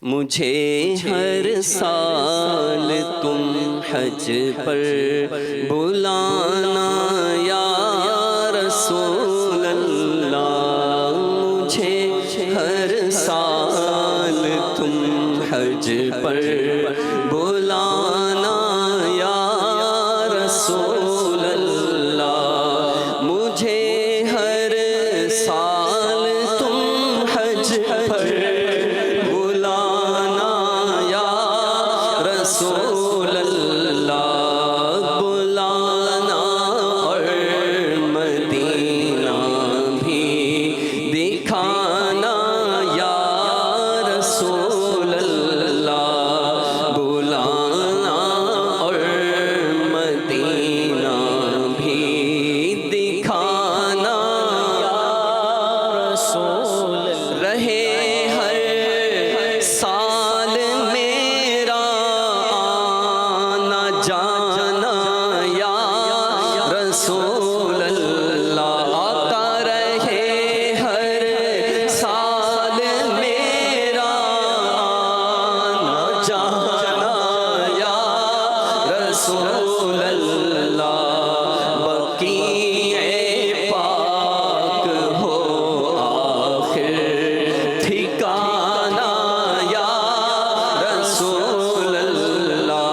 مجھے ہر سال تم حج پر بلانا یا رسول اللہ، مجھے ہر سال تم حج پر بلانا یا رسول اللہ، مجھے ہر سال تم حج پر رسول اللہ بلانا، اور مدینہ بھی دکھانا یا رسول اللہ بلانا، اور مدینہ بھی دکھانا یا رسول اللہ، رہے ہر سال میرا جانا یا رسول اللہ، آتا رہے ہر سال میرا آنا جانا یا رسول اللہ، بقیع پاک ہو آخر ٹھکانا یا رسول اللہ،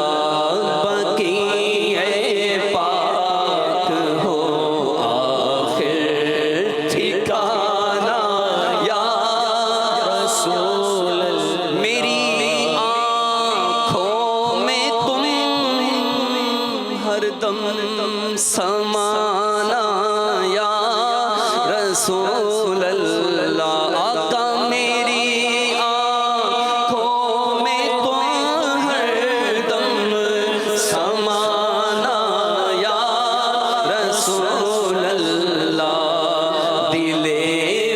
دم سمانا یا رسول اللہ، آقا میری آنکھوں میں تم ہر دم سمانا یا رسول اللہ، دل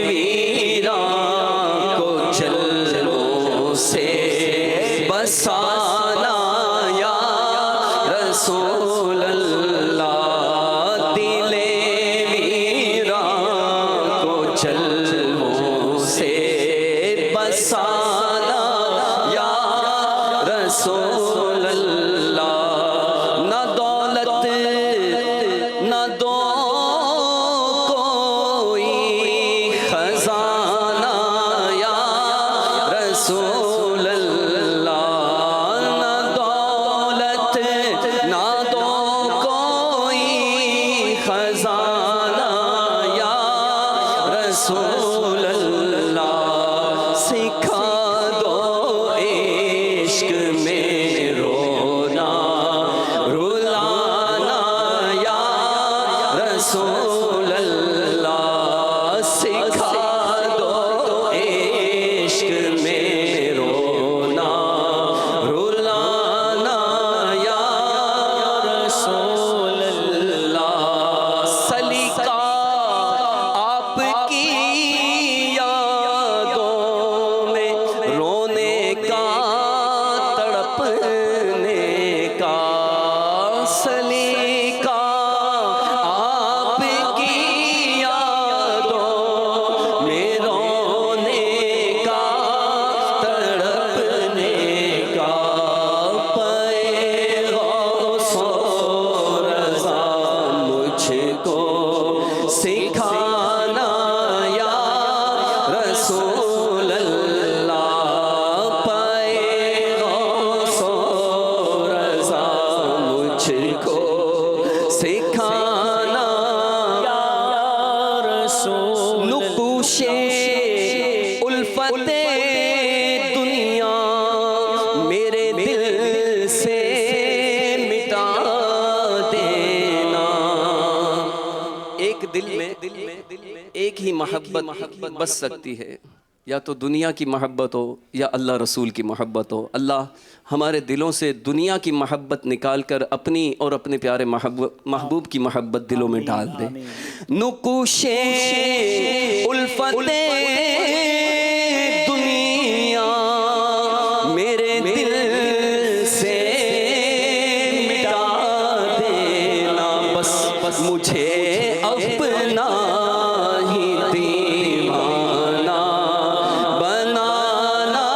ویران کو جلووں سے بسانا یا رسول اللہ، دل ویران کو جلووں سے بسانا یا رسول اللہ، نہ دولت نہ دو کوئی خزانہ یا رسول اللہ، خزانہ یا رسول اللہ، سکھا دو عشق میں رونا رلانا یا رسول اللہ، سکھا دو عشق میں رونا رلانا یا رسول اللہ، آپ کی یادوں میں رونے کا تڑپنے کا سلیقہ، آپ کی یادوں میں رونے کا تڑپنے کا، پے غوث و رضا مجھ کو سکھانا یا رسول اللہ، پائے غوث و رضا مجھ کو سکھانا یا رسول، نقوش الفت دنیا میرے دل سے مٹا دینا، ایک دل میں ایک ہی محبت بس سکتی ہے، یا تو دنیا کی محبت ہو یا اللہ رسول کی محبت ہو۔ اللہ ہمارے دلوں سے دنیا کی محبت نکال کر اپنی اور اپنے پیارے محبوب کی محبت دلوں میں ڈال دے۔ نقوش الفت دنیا میرے دل سے مٹا دینا، بس مجھے اپنا ہی دیوانہ بنانا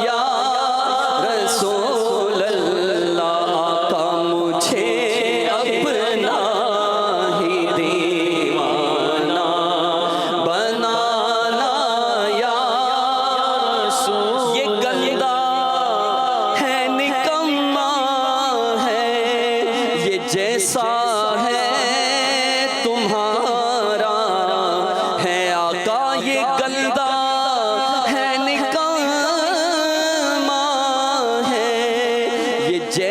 یا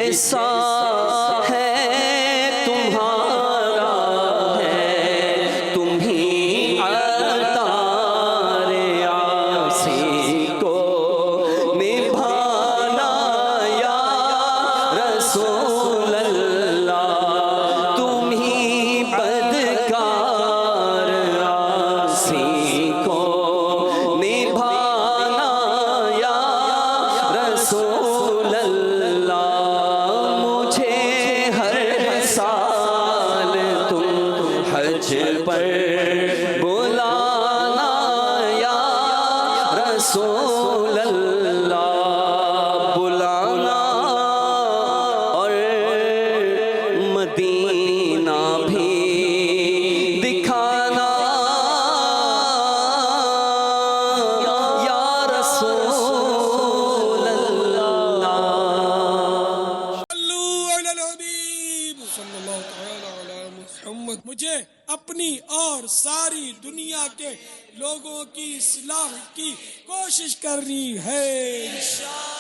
جیسا ہے تمہارا ہے تم ہی عطار عاصی کو نبھانا یا رسول اللہ تم ہی بدکار عاصی کو نبھانا یا رسول اللہ مجھے ہر سال تم حج پر بلانا یا رسول اللہ بلانا اور مدینہ بھی دکھانا یا رسول اللہ صلو علی الحبیب صلی اللہ تعالی علی محمد. مجھے اپنی اور ساری دنیا کے لوگوں کی اصلاح کی کوشش کرنی ہے انشاءاللہ.